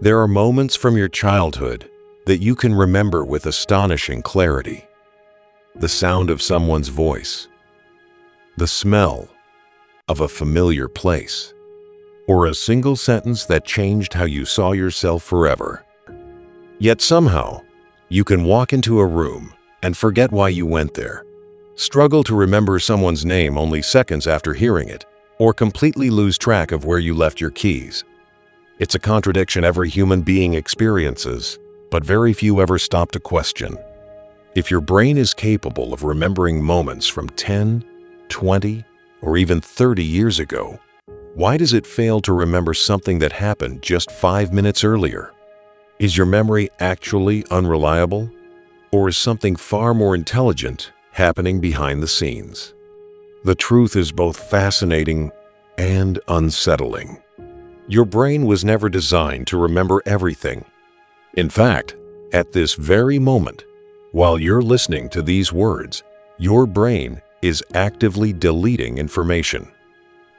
There are moments from your childhood that you can remember with astonishing clarity. The sound of someone's voice, the smell of a familiar place, or a single sentence that changed how you saw yourself forever. Yet somehow, you can walk into a room and forget why you went there, struggle to remember someone's name only seconds after hearing it, or completely lose track of where you left your keys. It's a contradiction every human being experiences, but very few ever stop to question. If your brain is capable of remembering moments from 10, 20, or even 30 years ago, why does it fail to remember something that happened just 5 minutes earlier? Is your memory actually unreliable? Or is something far more intelligent happening behind the scenes? The truth is both fascinating and unsettling. Your brain was never designed to remember everything. In fact, at this very moment, while you're listening to these words, your brain is actively deleting information.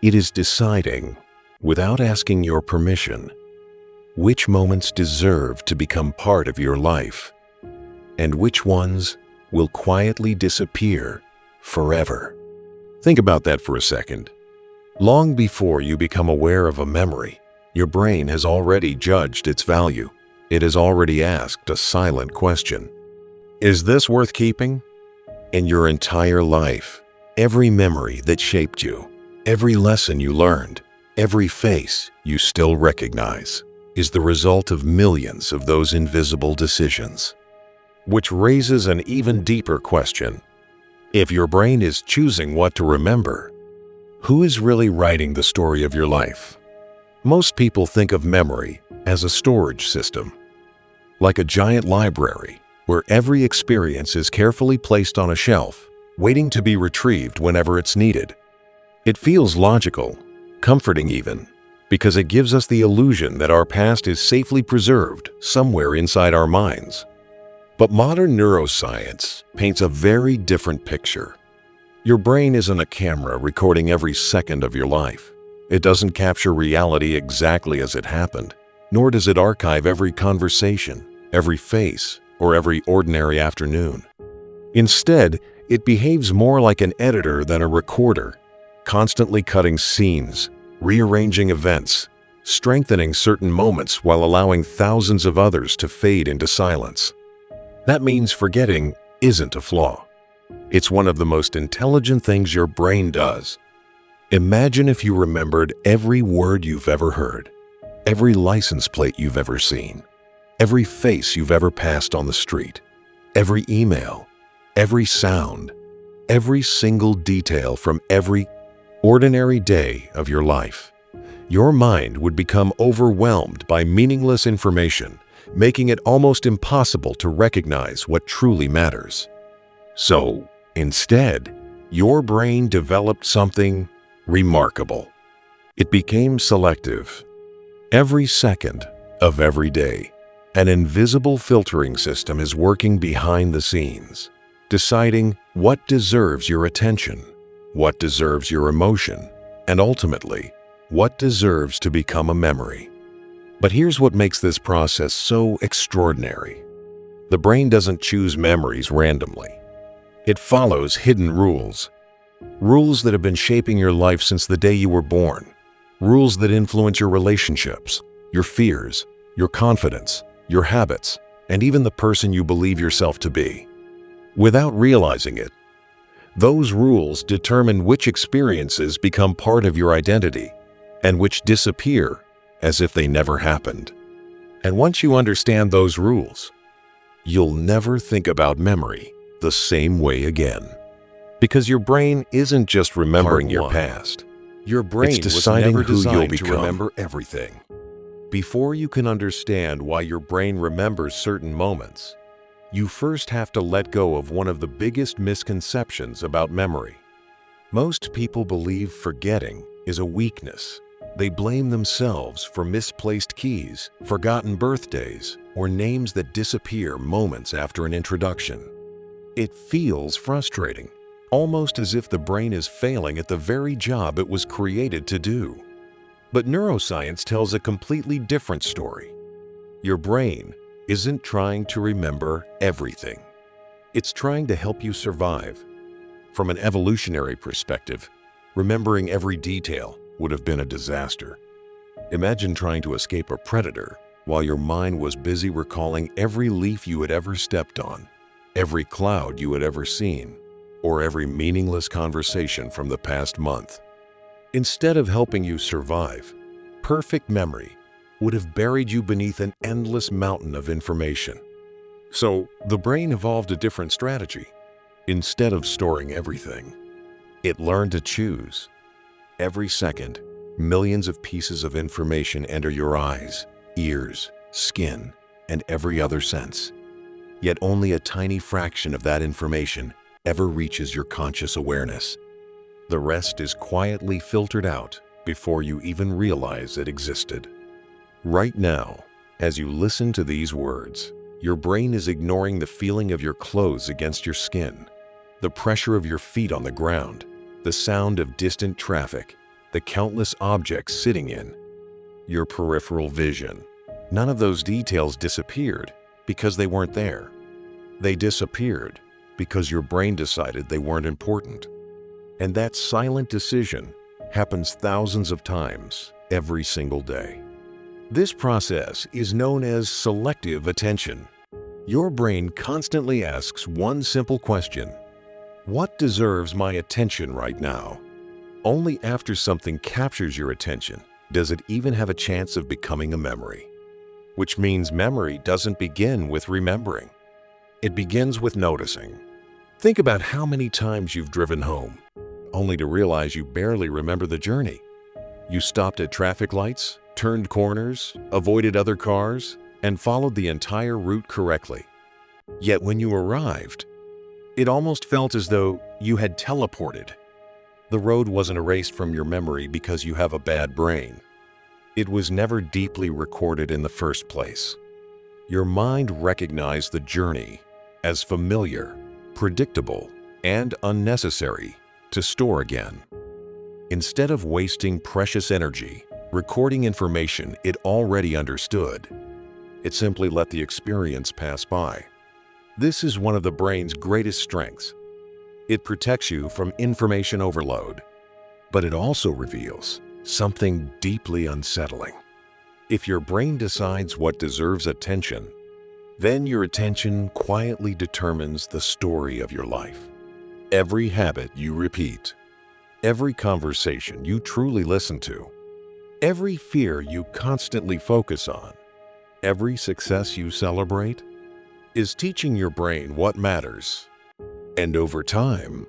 It is deciding, without asking your permission, which moments deserve to become part of your life, and which ones will quietly disappear forever. Think about that for a second. Long before you become aware of a memory, your brain has already judged its value. It has already asked a silent question. Is this worth keeping? In your entire life, every memory that shaped you, every lesson you learned, every face you still recognize, is the result of millions of those invisible decisions. Which raises an even deeper question. If your brain is choosing what to remember, who is really writing the story of your life? Most people think of memory as a storage system, like a giant library where every experience is carefully placed on a shelf, waiting to be retrieved whenever it's needed. It feels logical, comforting even, because it gives us the illusion that our past is safely preserved somewhere inside our minds. But modern neuroscience paints a very different picture. Your brain isn't a camera recording every second of your life. It doesn't capture reality exactly as it happened, nor does it archive every conversation, every face, or every ordinary afternoon. Instead, it behaves more like an editor than a recorder, constantly cutting scenes, rearranging events, strengthening certain moments while allowing thousands of others to fade into silence. That means forgetting isn't a flaw. It's one of the most intelligent things your brain does. Imagine if you remembered every word you've ever heard, every license plate you've ever seen, every face you've ever passed on the street, every email, every sound, every single detail from every ordinary day of your life. Your mind would become overwhelmed by meaningless information, making it almost impossible to recognize what truly matters. So, instead, your brain developed something remarkable. It became selective. Every second of every day, an invisible filtering system is working behind the scenes, deciding what deserves your attention, what deserves your emotion, and ultimately, what deserves to become a memory. But here's what makes this process so extraordinary. The brain doesn't choose memories randomly. It follows hidden rules. Rules that have been shaping your life since the day you were born. Rules that influence your relationships, your fears, your confidence, your habits, and even the person you believe yourself to be. Without realizing it, those rules determine which experiences become part of your identity and which disappear as if they never happened. And once you understand those rules, you'll never think about memory the same way again. Because your brain isn't just remembering your past. Your brain was deciding who you'll become. To remember everything. Before you can understand why your brain remembers certain moments, you first have to let go of one of the biggest misconceptions about memory. Most people believe forgetting is a weakness. They blame themselves for misplaced keys, forgotten birthdays, or names that disappear moments after an introduction. It feels frustrating, almost as if the brain is failing at the very job it was created to do. But neuroscience tells a completely different story. Your brain isn't trying to remember everything. It's trying to help you survive. From an evolutionary perspective, remembering every detail would have been a disaster. Imagine trying to escape a predator while your mind was busy recalling every leaf you had ever stepped on, every cloud you had ever seen, or every meaningless conversation from the past month. Instead of helping you survive, perfect memory would have buried you beneath an endless mountain of information. So the brain evolved a different strategy. Instead of storing everything, it learned to choose. Every second, millions of pieces of information enter your eyes, ears, skin, and every other sense. Yet only a tiny fraction of that information ever reaches your conscious awareness. The rest is quietly filtered out before you even realize it existed. Right now, as you listen to these words, your brain is ignoring the feeling of your clothes against your skin, the pressure of your feet on the ground, the sound of distant traffic, the countless objects sitting in your peripheral vision. None of those details disappeared because they weren't there. They disappeared because your brain decided they weren't important. And that silent decision happens thousands of times every single day. This process is known as selective attention. Your brain constantly asks one simple question: what deserves my attention right now? Only after something captures your attention does it even have a chance of becoming a memory. Which means memory doesn't begin with remembering. It begins with noticing. Think about how many times you've driven home, only to realize you barely remember the journey. You stopped at traffic lights, turned corners, avoided other cars, and followed the entire route correctly. Yet when you arrived, it almost felt as though you had teleported. The road wasn't erased from your memory because you have a bad brain. It was never deeply recorded in the first place. Your mind recognized the journey as familiar, predictable, and unnecessary to store again. Instead of wasting precious energy recording information it already understood, it simply let the experience pass by. This is one of the brain's greatest strengths. It protects you from information overload, but it also reveals something deeply unsettling. If your brain decides what deserves attention, then your attention quietly determines the story of your life. Every habit you repeat, every conversation you truly listen to, every fear you constantly focus on, every success you celebrate, is teaching your brain what matters. And over time,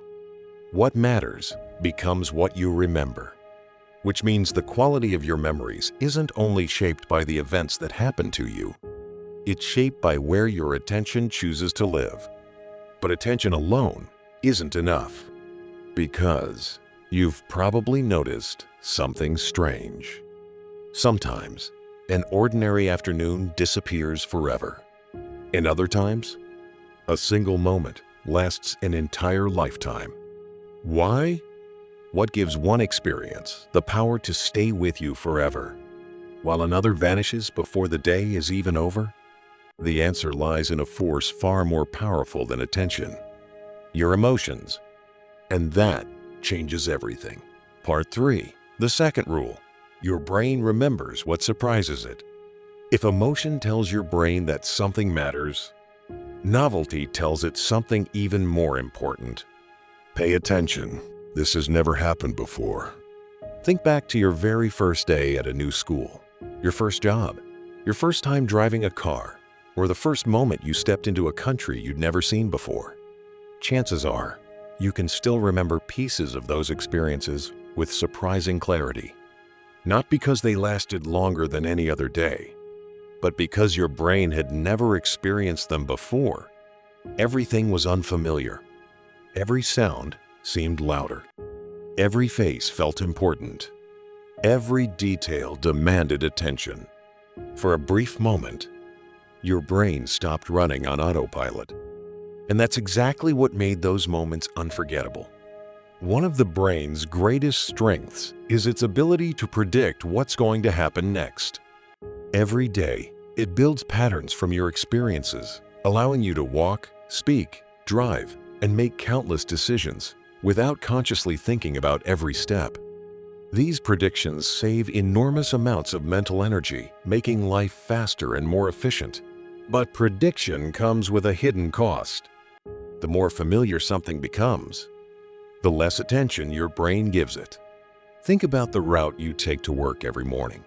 what matters becomes what you remember. Which means the quality of your memories isn't only shaped by the events that happen to you, it's shaped by where your attention chooses to live. But attention alone isn't enough, because you've probably noticed something strange. Sometimes, an ordinary afternoon disappears forever. And other times, a single moment lasts an entire lifetime. Why? What gives one experience the power to stay with you forever, while another vanishes before the day is even over? The answer lies in a force far more powerful than attention: your emotions. And that changes everything. Part 3. The second rule. Your brain remembers what surprises it. If emotion tells your brain that something matters, novelty tells it something even more important. Pay attention. This has never happened before. Think back to your very first day at a new school, your first job, your first time driving a car, or the first moment you stepped into a country you'd never seen before. Chances are, you can still remember pieces of those experiences with surprising clarity. Not because they lasted longer than any other day, but because your brain had never experienced them before. Everything was unfamiliar. Every sound seemed louder. Every face felt important. Every detail demanded attention. For a brief moment, your brain stopped running on autopilot. And that's exactly what made those moments unforgettable. One of the brain's greatest strengths is its ability to predict what's going to happen next. Every day, It builds patterns from your experiences, allowing you to walk, speak, drive, and make countless decisions without consciously thinking about every step. These predictions save enormous amounts of mental energy, making life faster and more efficient. But prediction comes with a hidden cost. The more familiar something becomes, the less attention your brain gives it. Think about the route you take to work every morning.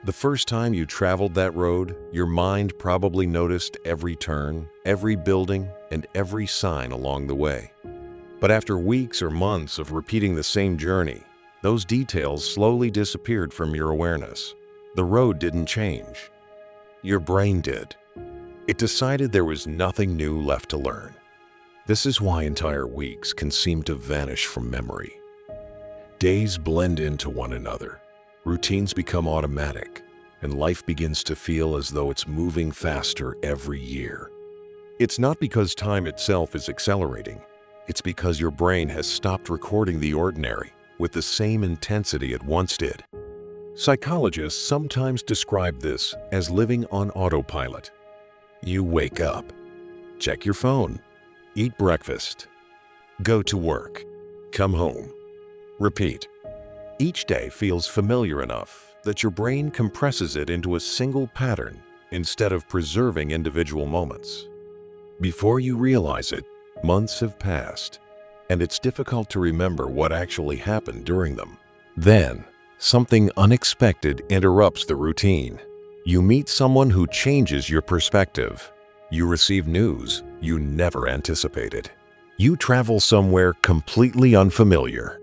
The first time you traveled that road, your mind probably noticed every turn, every building, and every sign along the way. But after weeks or months of repeating the same journey, those details slowly disappeared from your awareness. The road didn't change. Your brain did. It decided there was nothing new left to learn. This is why entire weeks can seem to vanish from memory. Days blend into one another. Routines become automatic, and life begins to feel as though it's moving faster every year. It's not because time itself is accelerating. It's because your brain has stopped recording the ordinary with the same intensity it once did. Psychologists sometimes describe this as living on autopilot. You wake up, check your phone, eat breakfast, go to work, come home, repeat. Each day feels familiar enough that your brain compresses it into a single pattern instead of preserving individual moments. Before you realize it, months have passed, and it's difficult to remember what actually happened during them. Then, something unexpected interrupts the routine. You meet someone who changes your perspective. You receive news you never anticipated. You travel somewhere completely unfamiliar.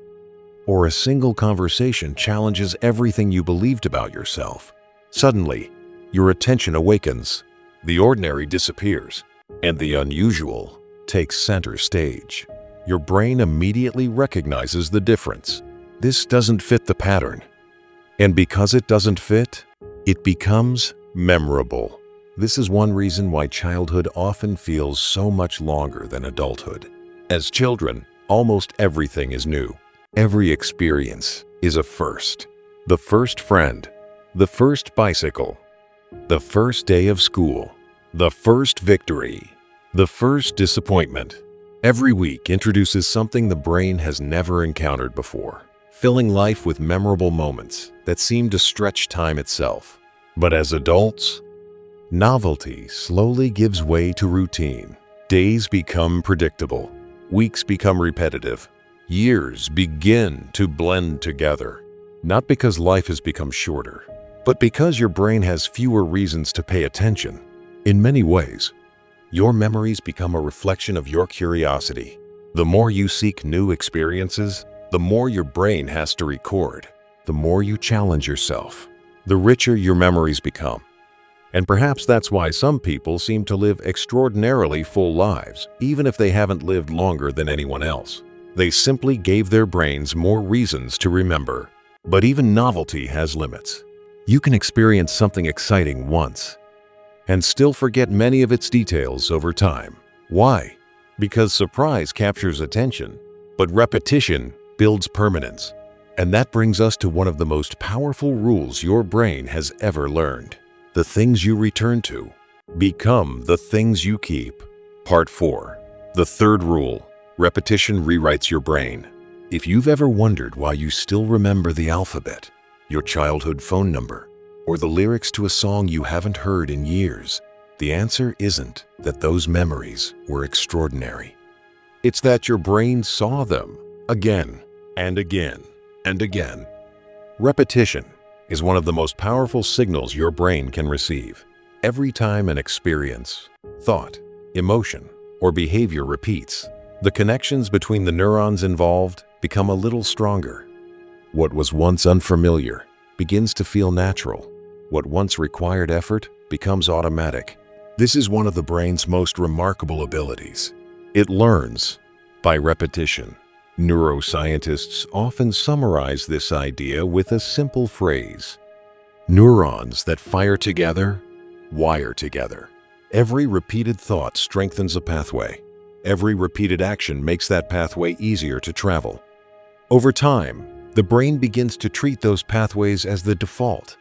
Or a single conversation challenges everything you believed about yourself. Suddenly, your attention awakens, the ordinary disappears, and the unusual takes center stage. Your brain immediately recognizes the difference. This doesn't fit the pattern. And because it doesn't fit, it becomes memorable. This is one reason why childhood often feels so much longer than adulthood. As children, almost everything is new. Every experience is a first. The first friend, the first bicycle, the first day of school, the first victory, the first disappointment. Every week introduces something the brain has never encountered before, filling life with memorable moments that seem to stretch time itself. But as adults, novelty slowly gives way to routine. Days become predictable, weeks become repetitive, years begin to blend together. Not because life has become shorter, but because your brain has fewer reasons to pay attention. In many ways, your memories become a reflection of your curiosity. The more you seek new experiences, the more your brain has to record. The more you challenge yourself, the richer your memories become. And perhaps that's why some people seem to live extraordinarily full lives, even if they haven't lived longer than anyone else. They simply gave their brains more reasons to remember. But even novelty has limits. You can experience something exciting once and still forget many of its details over time. Why? Because surprise captures attention, but repetition builds permanence. And that brings us to one of the most powerful rules your brain has ever learned. The things you return to become the things you keep. Part 4. The third rule. Repetition rewrites your brain. If you've ever wondered why you still remember the alphabet, your childhood phone number, or the lyrics to a song you haven't heard in years, the answer isn't that those memories were extraordinary. It's that your brain saw them again and again and again. Repetition is one of the most powerful signals your brain can receive. Every time an experience, thought, emotion, or behavior repeats, the connections between the neurons involved become a little stronger. What was once unfamiliar begins to feel natural. What once required effort becomes automatic. This is one of the brain's most remarkable abilities. It learns by repetition. Neuroscientists often summarize this idea with a simple phrase: neurons that fire together, wire together. Every repeated thought strengthens a pathway. Every repeated action makes that pathway easier to travel. Over time, the brain begins to treat those pathways as the default,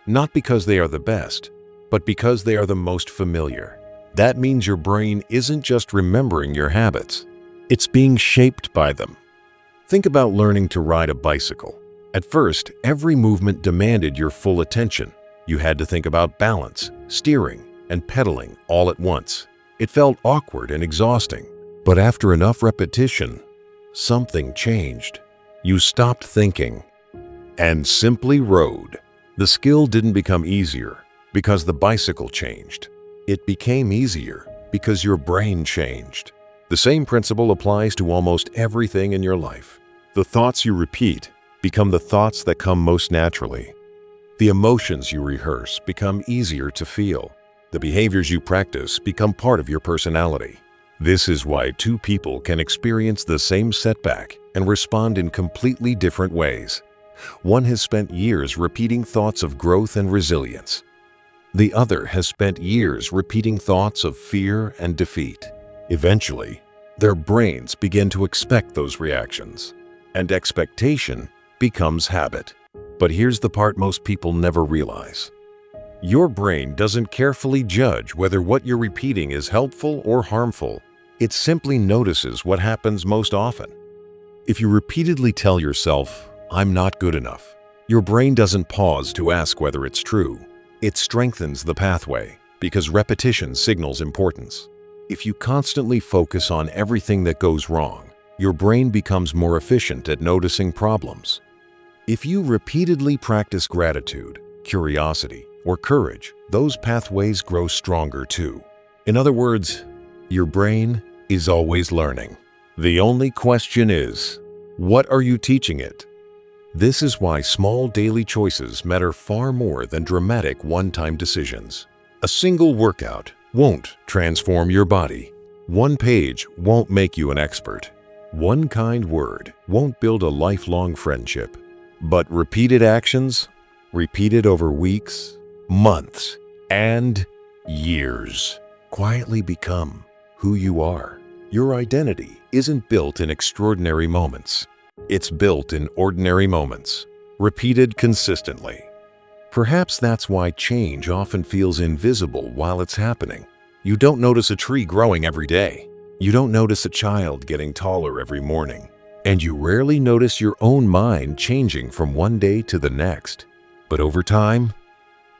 not because they are the best, but because they are the most familiar. That means your brain isn't just remembering your habits, it's being shaped by them. Think about learning to ride a bicycle. At first, every movement demanded your full attention. You had to think about balance, steering, and pedaling all at once. It felt awkward and exhausting. But after enough repetition, something changed. You stopped thinking and simply rode. The skill didn't become easier because the bicycle changed. It became easier because your brain changed. The same principle applies to almost everything in your life. The thoughts you repeat become the thoughts that come most naturally. The emotions you rehearse become easier to feel. The behaviors you practice become part of your personality. This is why two people can experience the same setback and respond in completely different ways. One has spent years repeating thoughts of growth and resilience. The other has spent years repeating thoughts of fear and defeat. Eventually, their brains begin to expect those reactions, and expectation becomes habit. But here's the part most people never realize. Your brain doesn't carefully judge whether what you're repeating is helpful or harmful. It simply notices what happens most often. If you repeatedly tell yourself, "I'm not good enough," your brain doesn't pause to ask whether it's true. It strengthens the pathway because repetition signals importance. If you constantly focus on everything that goes wrong, your brain becomes more efficient at noticing problems. If you repeatedly practice gratitude, curiosity, or courage, those pathways grow stronger too. In other words, your brain is always learning. The only question is, what are you teaching it? This is why small daily choices matter far more than dramatic one-time decisions. A single workout won't transform your body. One page won't make you an expert. One kind word won't build a lifelong friendship. But repeated actions, repeated over weeks, months, and years, quietly become who you are. Your identity isn't built in extraordinary moments. It's built in ordinary moments, repeated consistently. Perhaps that's why change often feels invisible while it's happening. You don't notice a tree growing every day. You don't notice a child getting taller every morning. And you rarely notice your own mind changing from one day to the next. But over time,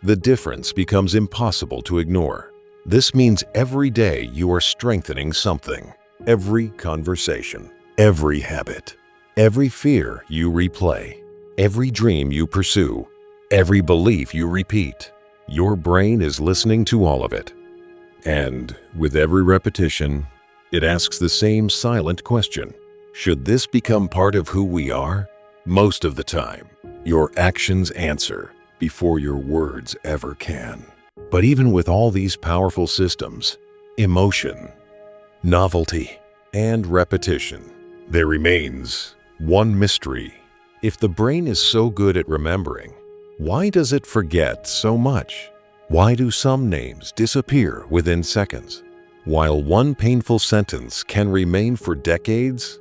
the difference becomes impossible to ignore. This means every day you are strengthening something. Every conversation, every habit, every fear you replay, every dream you pursue, every belief you repeat. Your brain is listening to all of it. And with every repetition, it asks the same silent question. Should this become part of who we are? Most of the time, your actions answer before your words ever can. But even with all these powerful systems, emotion, novelty, and repetition, there remains one mystery. If the brain is so good at remembering, why does it forget so much? Why do some names disappear within seconds, while one painful sentence can remain for decades?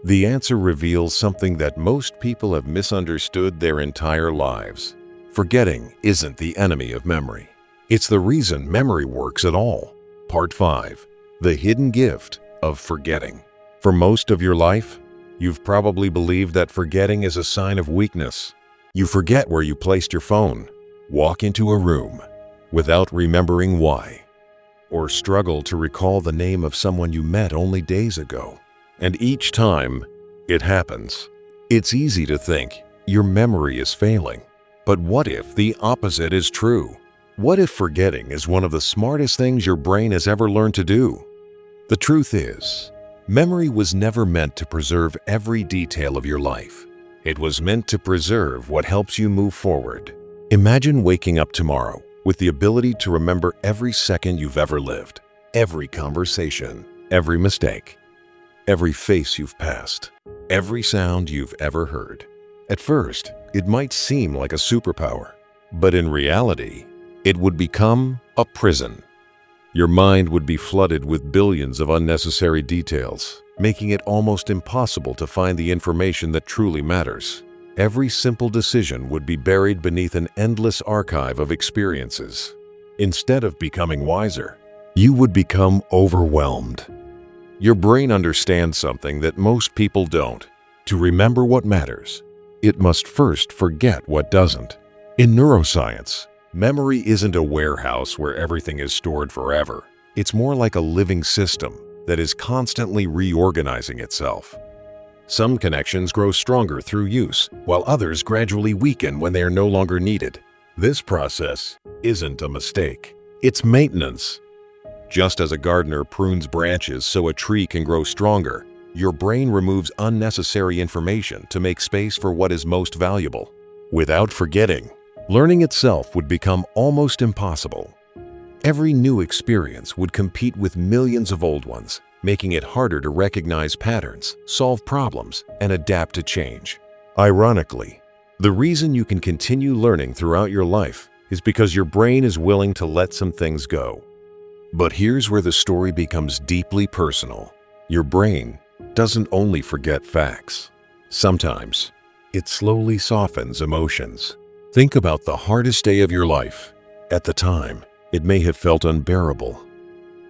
The answer reveals something that most people have misunderstood their entire lives. Forgetting isn't the enemy of memory. It's the reason memory works at all. Part 5. The hidden gift of forgetting. For most of your life, you've probably believed that forgetting is a sign of weakness. You forget where you placed your phone, walk into a room without remembering why, or struggle to recall the name of someone you met only days ago. And each time it happens, it's easy to think your memory is failing. But what if the opposite is true? What if forgetting is one of the smartest things your brain has ever learned to do? The truth is, memory was never meant to preserve every detail of your life. It was meant to preserve what helps you move forward. Imagine waking up tomorrow with the ability to remember every second you've ever lived, every conversation, every mistake, every face you've passed, every sound you've ever heard. At first, it might seem like a superpower, but in reality, it would become a prison. Your mind would be flooded with billions of unnecessary details, making it almost impossible to find the information that truly matters. Every simple decision would be buried beneath an endless archive of experiences. Instead of becoming wiser, you would become overwhelmed. Your brain understands something that most people don't. To remember what matters, it must first forget what doesn't. In neuroscience, memory isn't a warehouse where everything is stored forever. It's more like a living system that is constantly reorganizing itself. Some connections grow stronger through use, while others gradually weaken when they are no longer needed. This process isn't a mistake. It's maintenance. Just as a gardener prunes branches so a tree can grow stronger, your brain removes unnecessary information to make space for what is most valuable. Without forgetting, learning itself would become almost impossible. Every new experience would compete with millions of old ones, making it harder to recognize patterns, solve problems, and adapt to change. Ironically, the reason you can continue learning throughout your life is because your brain is willing to let some things go. But here's where the story becomes deeply personal. Your brain doesn't only forget facts. Sometimes, it slowly softens emotions. Think about the hardest day of your life. At the time, it may have felt unbearable.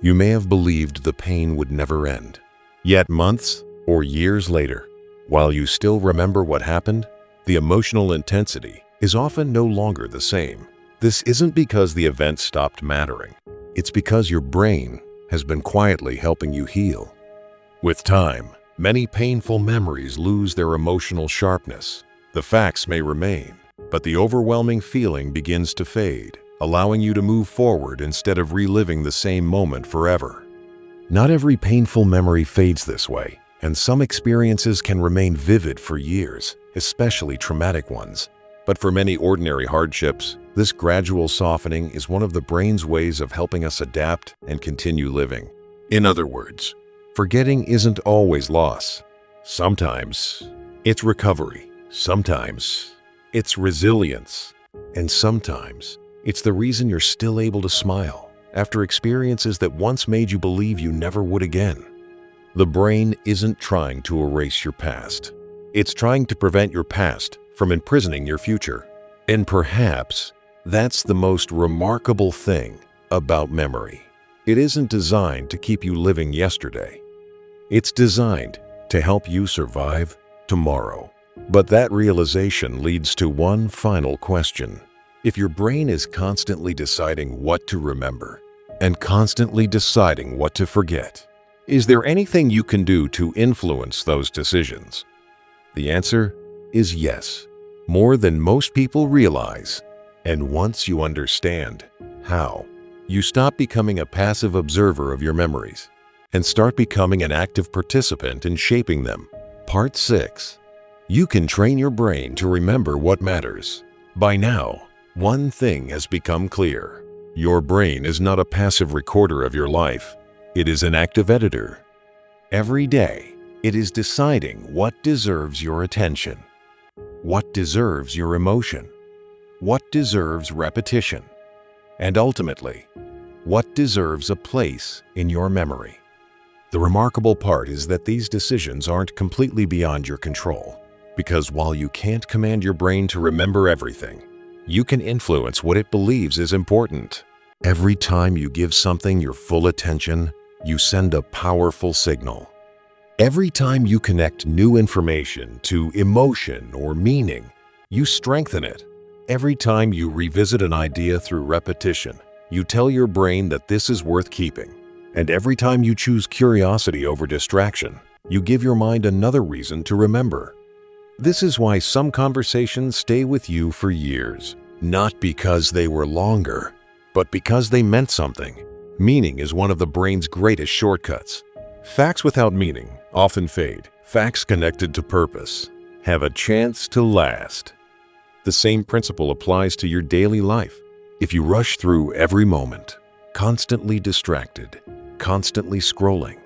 You may have believed the pain would never end. Yet months or years later, while you still remember what happened, the emotional intensity is often no longer the same. This isn't because the event stopped mattering. It's because your brain has been quietly helping you heal. With time, many painful memories lose their emotional sharpness. The facts may remain, but the overwhelming feeling begins to fade, allowing you to move forward instead of reliving the same moment forever. Not every painful memory fades this way, and some experiences can remain vivid for years, especially traumatic ones. But for many ordinary hardships, this gradual softening is one of the brain's ways of helping us adapt and continue living. In other words, forgetting isn't always loss. Sometimes it's recovery, sometimes it's resilience, and sometimes it's the reason you're still able to smile after experiences that once made you believe you never would again. The brain isn't trying to erase your past. It's trying to prevent your past from imprisoning your future. And perhaps that's the most remarkable thing about memory. It isn't designed to keep you living yesterday. It's designed to help you survive tomorrow. But that realization leads to one final question. If your brain is constantly deciding what to remember and constantly deciding what to forget, is there anything you can do to influence those decisions? The answer is yes, more than most people realize. And once you understand how, you stop becoming a passive observer of your memories and start becoming an active participant in shaping them. Part 6. You can train your brain to remember what matters. By now, one thing has become clear. Your brain is not a passive recorder of your life. It is an active editor. Every day, it is deciding what deserves your attention, what deserves your emotion, what deserves repetition, and ultimately, what deserves a place in your memory. The remarkable part is that these decisions aren't completely beyond your control, because while you can't command your brain to remember everything, you can influence what it believes is important. Every time you give something your full attention, you send a powerful signal. Every time you connect new information to emotion or meaning, you strengthen it. Every time you revisit an idea through repetition, you tell your brain that this is worth keeping. And every time you choose curiosity over distraction, you give your mind another reason to remember. This is why some conversations stay with you for years, not because they were longer, but because they meant something. Meaning is one of the brain's greatest shortcuts. Facts without meaning often fade. Facts connected to purpose have a chance to last. The same principle applies to your daily life. If you rush through every moment, constantly distracted, constantly scrolling,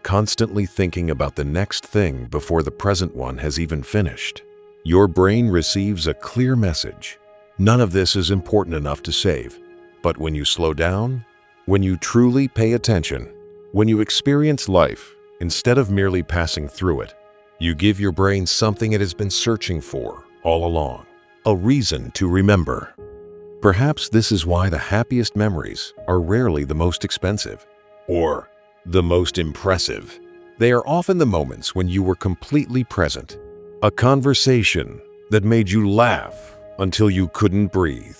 constantly thinking about the next thing before the present one has even finished, your brain receives a clear message. None of this is important enough to save. But when you slow down, when you truly pay attention, when you experience life instead of merely passing through it, you give your brain something it has been searching for all along, a reason to remember. Perhaps this is why the happiest memories are rarely the most expensive or the most impressive. They are often the moments when you were completely present. A conversation that made you laugh until you couldn't breathe.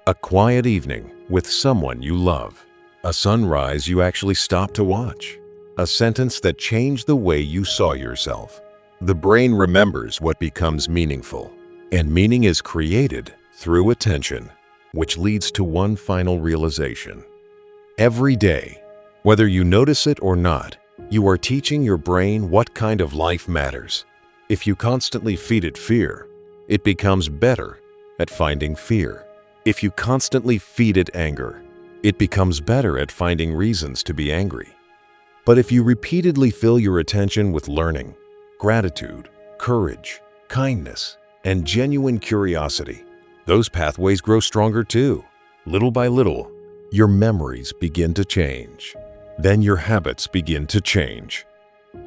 A quiet evening with someone you love. A sunrise you actually stopped to watch. A sentence that changed the way you saw yourself. The brain remembers what becomes meaningful, and meaning is created through attention, which leads to one final realization. Every day, whether you notice it or not, you are teaching your brain what kind of life matters. If you constantly feed it fear, it becomes better at finding fear. If you constantly feed it anger, it becomes better at finding reasons to be angry. But if you repeatedly fill your attention with learning, gratitude, courage, kindness, and genuine curiosity, those pathways grow stronger too. Little by little, your memories begin to change. Then your habits begin to change.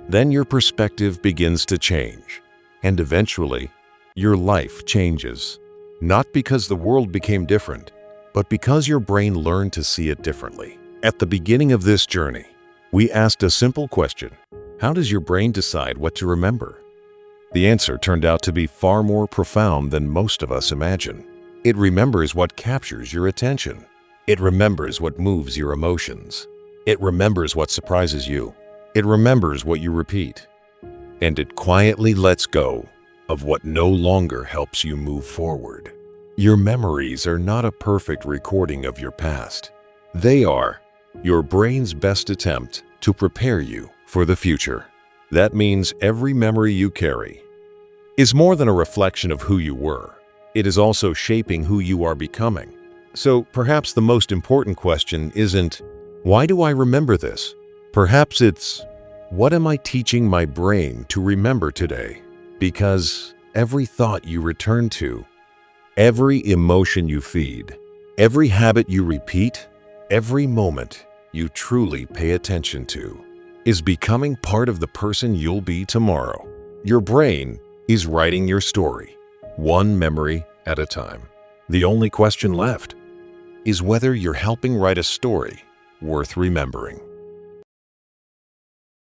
Then your perspective begins to change. And eventually, your life changes. Not because the world became different, but because your brain learned to see it differently. At the beginning of this journey, we asked a simple question: how does your brain decide what to remember? The answer turned out to be far more profound than most of us imagine. It remembers what captures your attention. It remembers what moves your emotions. It remembers what surprises you. It remembers what you repeat. And it quietly lets go of what no longer helps you move forward. Your memories are not a perfect recording of your past. They are your brain's best attempt to prepare you for the future. That means every memory you carry is more than a reflection of who you were. It is also shaping who you are becoming. So perhaps the most important question isn't, why do I remember this? Perhaps it's, what am I teaching my brain to remember today? Because every thought you return to, every emotion you feed, every habit you repeat, every moment you truly pay attention to is becoming part of the person you'll be tomorrow. Your brain is writing your story, one memory at a time. The only question left is whether you're helping write a story worth remembering.